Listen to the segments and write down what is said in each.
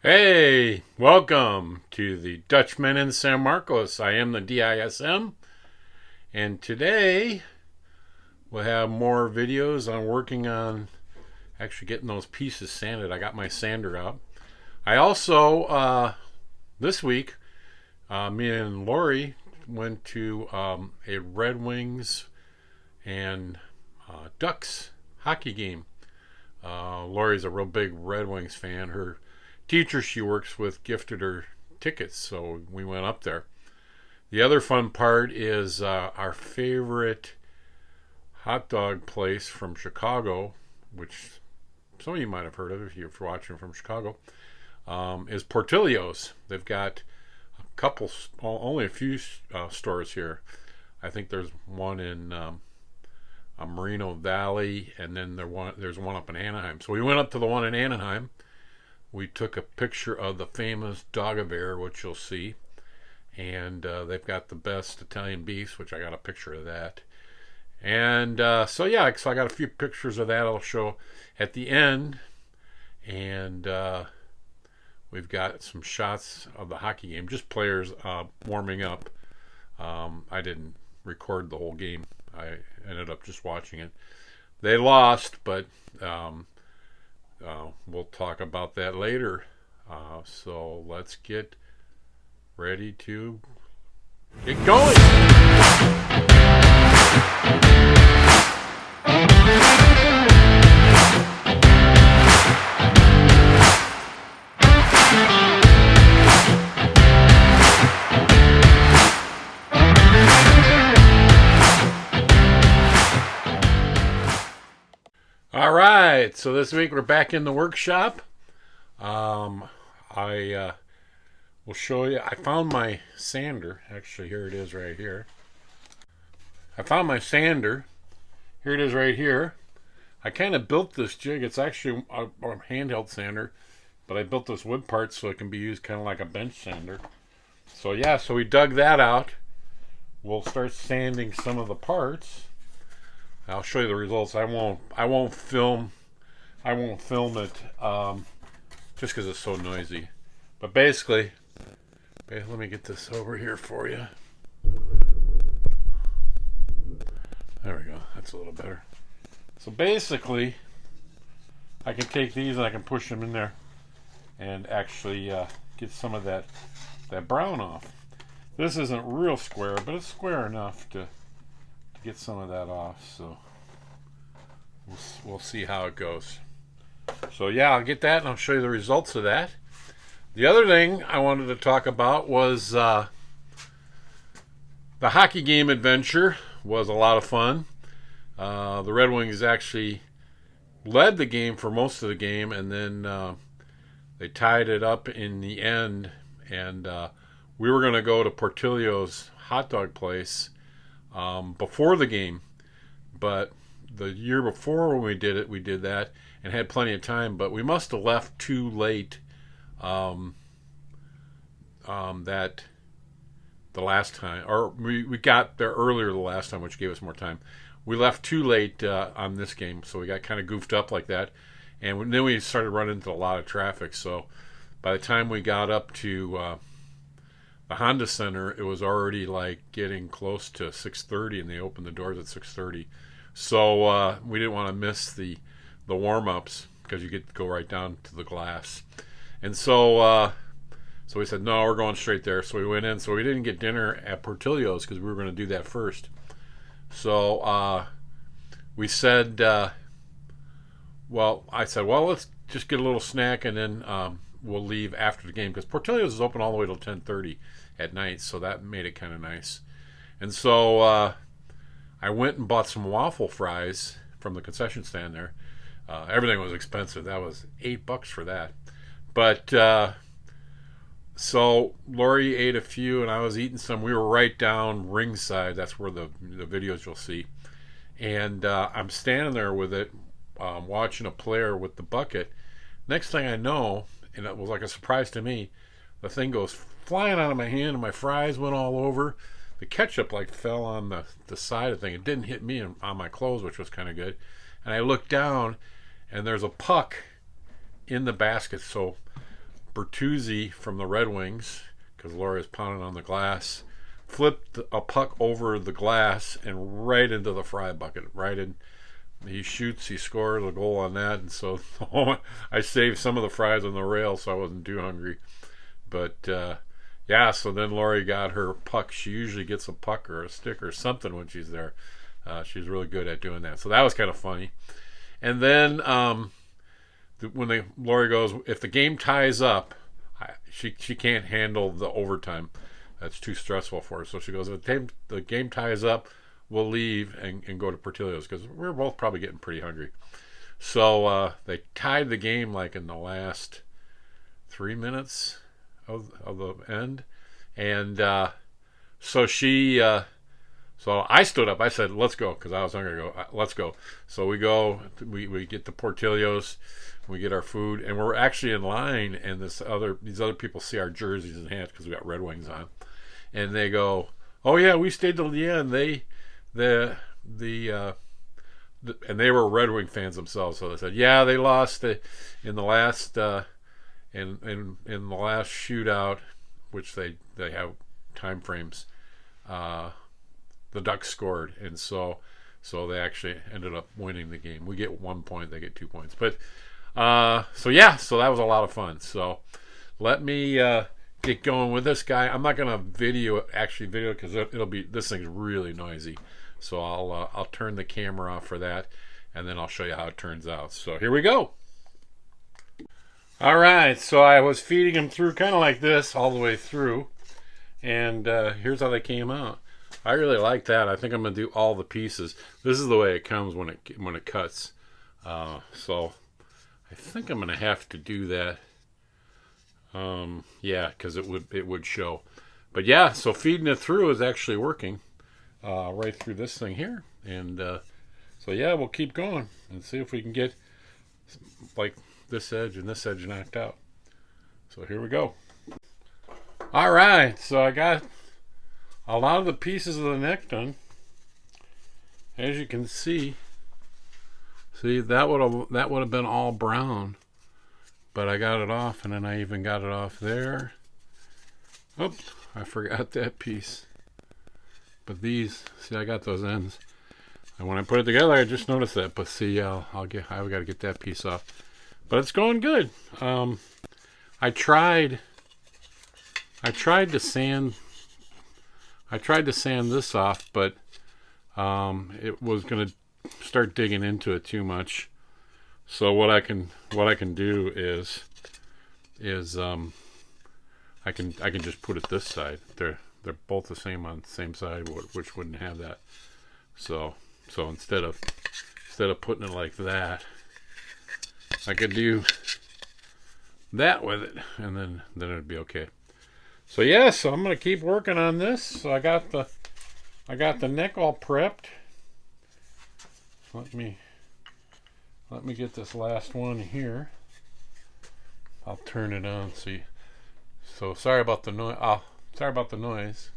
Hey, welcome to the Dutchman in San Marcos. I am the DISM, and today we'll have more videos on working on actually getting those pieces sanded. I got my sander out. I also, this week, me and Lori went to a Red Wings and Ducks hockey game. Lori's a real big Red Wings fan. Her teacher she works with gifted her tickets, so we went up there. The other fun part is our favorite hot dog place from Chicago, which some of you might have heard of if you're watching from Chicago, is Portillo's. They've got a couple, only a few stores here. I think there's one in Moreno Valley, and then there's one up in Anaheim. So we went up to the one in Anaheim. We took a picture of the famous Dogavere, which you'll see, and they've got the best Italian beefs, which I got a picture of that. And so I got a few pictures of that I'll show at the end, and we've got some shots of the hockey game, just players warming up. I didn't record the whole game. I ended up just watching it. They lost, but we'll talk about that later. So let's get ready to get going. All right, so this week we're back in the workshop. I will show you. I found my sander. Actually, here it is right here. I found my sander. Here it is right here. I kind of built this jig. It's actually a handheld sander, but I built this wood part so it can be used kind of like a bench sander. So we dug that out. We'll start sanding some of the parts. I'll show you the results. I won't film it just because it's so noisy. But basically, let me get this over here for you. There we go. That's a little better. So basically, I can take these and I can push them in there and actually get some of that brown off. This isn't real square, but it's square enough to get some of that off, so we'll see how it goes. So I'll get that and I'll show you the results of that. The other thing I wanted to talk about was the hockey game adventure was a lot of fun. The Red Wings actually led the game for most of the game, and then they tied it up in the end, and we were going to go to Portillo's hot dog place before the game, but the year before when we did that and had plenty of time, but we must have left too late that the last time, or we got there earlier the last time, which gave us more time. We left too late on this game, so we got kind of goofed up like that, and then we started running into a lot of traffic. So by the time we got up to the Honda Center, it was already like getting close to 6:30, and they opened the doors at 6:30. So we didn't want to miss the warm-ups because you get to go right down to the glass. And so we said, no, we're going straight there. So we went in. So we didn't get dinner at Portillo's because we were going to do that first. So we said, I said, let's just get a little snack and then we'll leave after the game, because Portillo's is open all the way till 10:30 at night, so that made it kind of nice. And so I went and bought some waffle fries from the concession stand there. Everything was expensive. That was $8 for that. But so Lori ate a few, and I was eating some. We were right down ringside. That's where the videos you'll see. And I'm standing there with it, watching a player with the bucket. Next thing I know, and it was like a surprise to me, the thing goes flying out of my hand and my fries went all over. The ketchup like fell on the side of the thing. It didn't hit me on my clothes, which was kind of good. And I looked down and there's a puck in the basket. So Bertuzzi from the Red Wings, because Lori's pounding on the glass, flipped a puck over the glass and right into the fry bucket. Right in. He shoots, he scores a goal on that, and so I saved some of the fries on the rail so I wasn't too hungry. But yeah, so then Lori got her puck. She usually gets a puck or a stick or something when she's there. She's really good at doing that. So that was kind of funny. And then when Lori goes, if the game ties up, she can't handle the overtime. That's too stressful for her. So she goes, if the game ties up, we'll leave and go to Portillo's, because we're both probably getting pretty hungry. So they tied the game like in the last 3 minutes of the end. And so I stood up. I said, let's go, because I was hungry. Let's go. So we go. We get to Portillo's. We get our food, and we're actually in line. And these other people see our jerseys and hats because we got Red Wings on, and they go, "Oh yeah, we stayed till the end." And they were Red Wing fans themselves, so they said, "Yeah, they lost in the last in the last shootout, which they have time frames. The Ducks scored, and so they actually ended up winning the game. We get 1 point, they get 2 points. But so that was a lot of fun. So let me get going with this guy. I'm not gonna video because this thing's really noisy. So I'll turn the camera off for that, and then I'll show you how it turns out. So here we go. All right, so I was feeding them through kind of like this all the way through, and here's how they came out. I really like that. I think I'm gonna do all the pieces. This is the way it comes when it cuts. So I think I'm gonna have to do that. Yeah, because it would show. But yeah, so feeding it through is actually working right through this thing here, and so yeah, we'll keep going and see if we can get like this edge and this edge knocked out. So here we go. All right, so I got a lot of the pieces of the neck done. As you can see that would have been all brown, but I got it off, and then I even got it off there. Oops, I forgot that piece. But these, see, I got those ends, and when I put it together, I just noticed that. But see, I've got to get that piece off. But it's going good. I tried to sand this off, but it was gonna start digging into it too much. So what I can do is I can just put it this side. They're both the same on the same side, which wouldn't have that. So instead of putting it like that, I could do that with it, and then it'd be okay. So yeah, so I'm gonna keep working on this. So I got the neck all prepped. Let me get this last one here. I'll turn it on. See. So sorry about the noise. Sorry about the noise.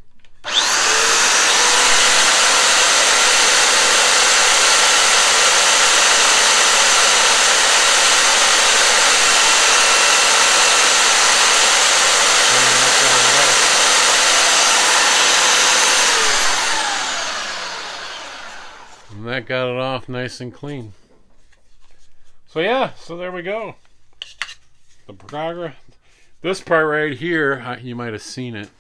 And that got it off nice and clean. So yeah, so there we go. The progress. This part right here, you might have seen it.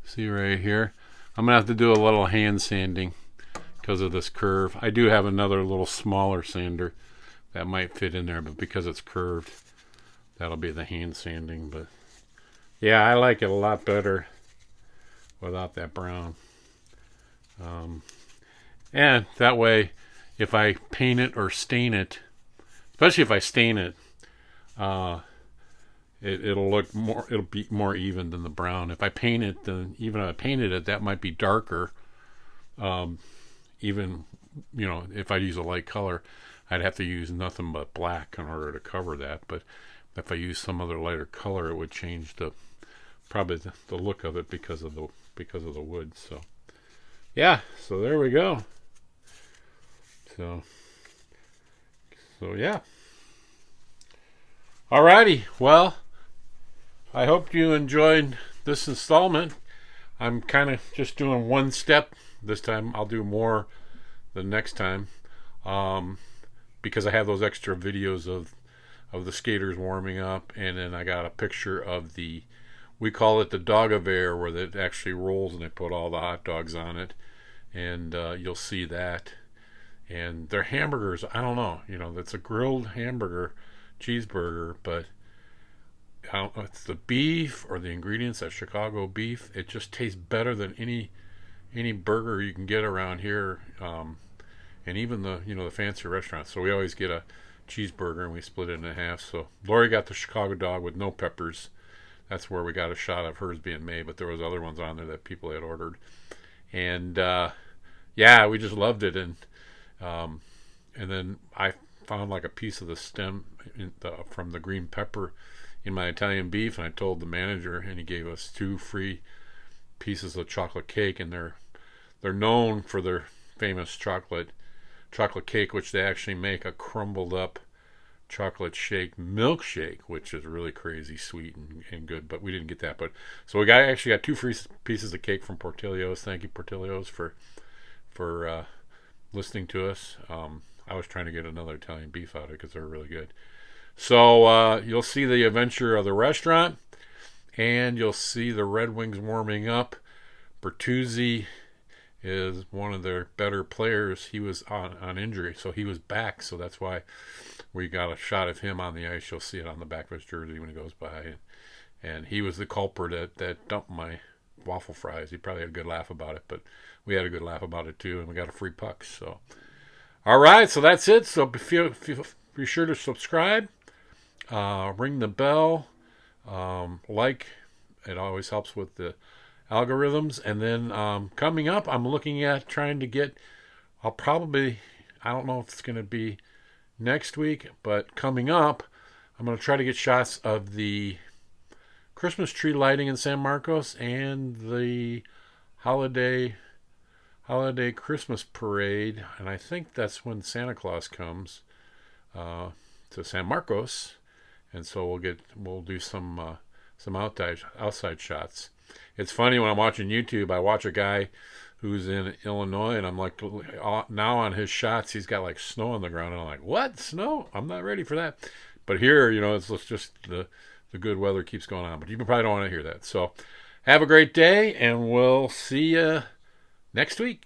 See right here. I'm gonna have to do a little hand sanding because of this curve. I do have another little smaller sander that might fit in there, but because it's curved, that'll be the hand sanding. But yeah, I like it a lot better without that brown. And that way, if I paint it or stain it, especially if I stain it, it'll be more even than the brown. If I paint it, then even if I painted it, that might be darker. Even, if I use a light color, I'd have to use nothing but black in order to cover that. But if I use some other lighter color, it would change probably the look of it because of the wood. So yeah, so there we go. So yeah. Alrighty, well, I hope you enjoyed this installment. I'm kind of just doing one step this time. I'll do more the next time, because I have those extra videos of the skaters warming up, and then I got a picture of the, we call it the dog of air, where it actually rolls and they put all the hot dogs on it, and you'll see that. And their hamburgers, I don't know, that's a grilled hamburger, cheeseburger, but I don't know if it's the beef or the ingredients, that Chicago beef. It just tastes better than any burger you can get around here, and even the fancier restaurants. So we always get a cheeseburger and we split it in half. So Lori got the Chicago dog with no peppers. That's where we got a shot of hers being made, but there was other ones on there that people had ordered. And yeah, we just loved it. And then I found like a piece of the stem from the green pepper in my Italian beef, and I told the manager, and he gave us 2 free pieces of chocolate cake. And they're known for their famous chocolate cake, which they actually make a crumbled up chocolate shake milkshake, which is really crazy sweet and good, but we didn't get that. But so we actually got 2 free pieces of cake from Portillo's. Thank you, Portillo's, for listening to us. I was trying to get another Italian beef out of it because they're really good. So you'll see the adventure of the restaurant, and you'll see the Red Wings warming up. Bertuzzi is one of their better players. He was on injury, so he was back. So that's why we got a shot of him on the ice. You'll see it on the back of his jersey when he goes by. And he was the culprit that dumped my waffle fries. He probably had a good laugh about it, but we had a good laugh about it too, and we got a free puck. So, all right, so that's it. So be sure to subscribe, ring the bell, like. It always helps with the algorithms. And then coming up, I'm looking at trying to get, I don't know if it's going to be next week, but coming up, I'm going to try to get shots of the Christmas tree lighting in San Marcos and the holiday Christmas parade. And I think that's when Santa Claus comes to San Marcos, and so we'll do some outside shots. It's funny, when I'm watching YouTube, I watch a guy who's in Illinois, and I'm like, now on his shots, he's got like snow on the ground, and I'm like, what? Snow? I'm not ready for that. But here, it's just the good weather keeps going on. But you probably don't want to hear that. So have a great day, and we'll see you next week.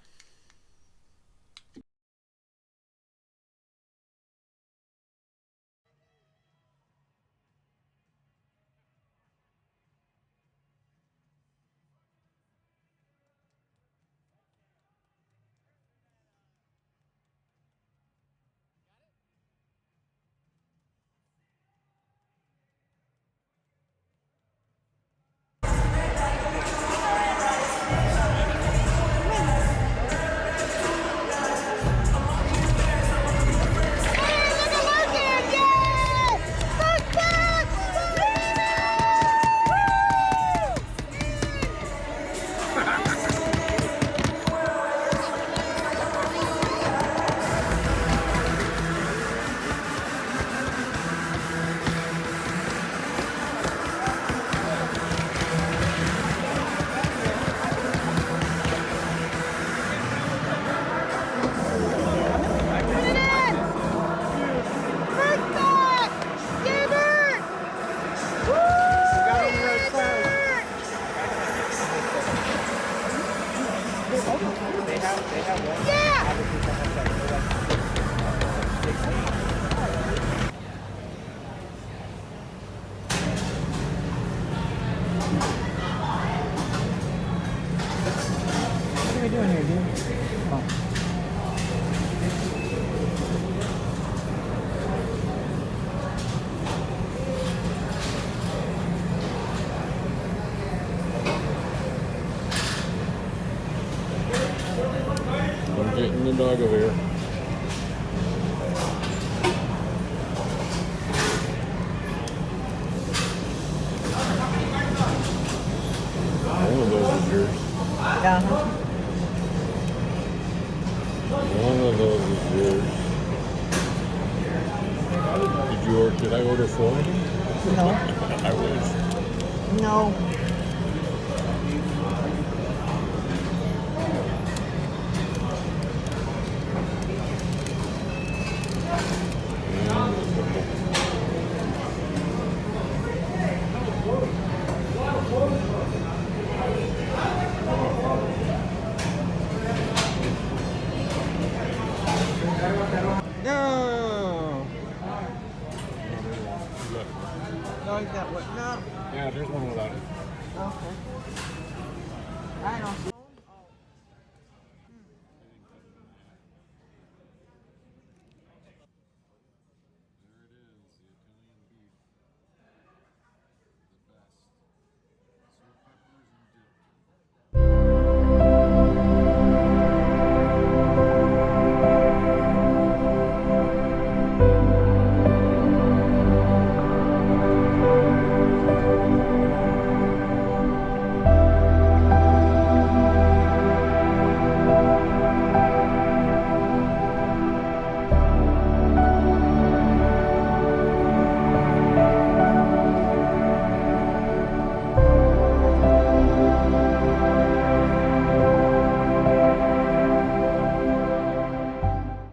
What are we doing here, dude? Oh. I'm getting the dog over here. One of those is yours. Yeah. One of those is yours. Did I order 4 of them? No. I wish. No. No. No, you got what? No. Yeah, there's one without it. Okay. I don't see.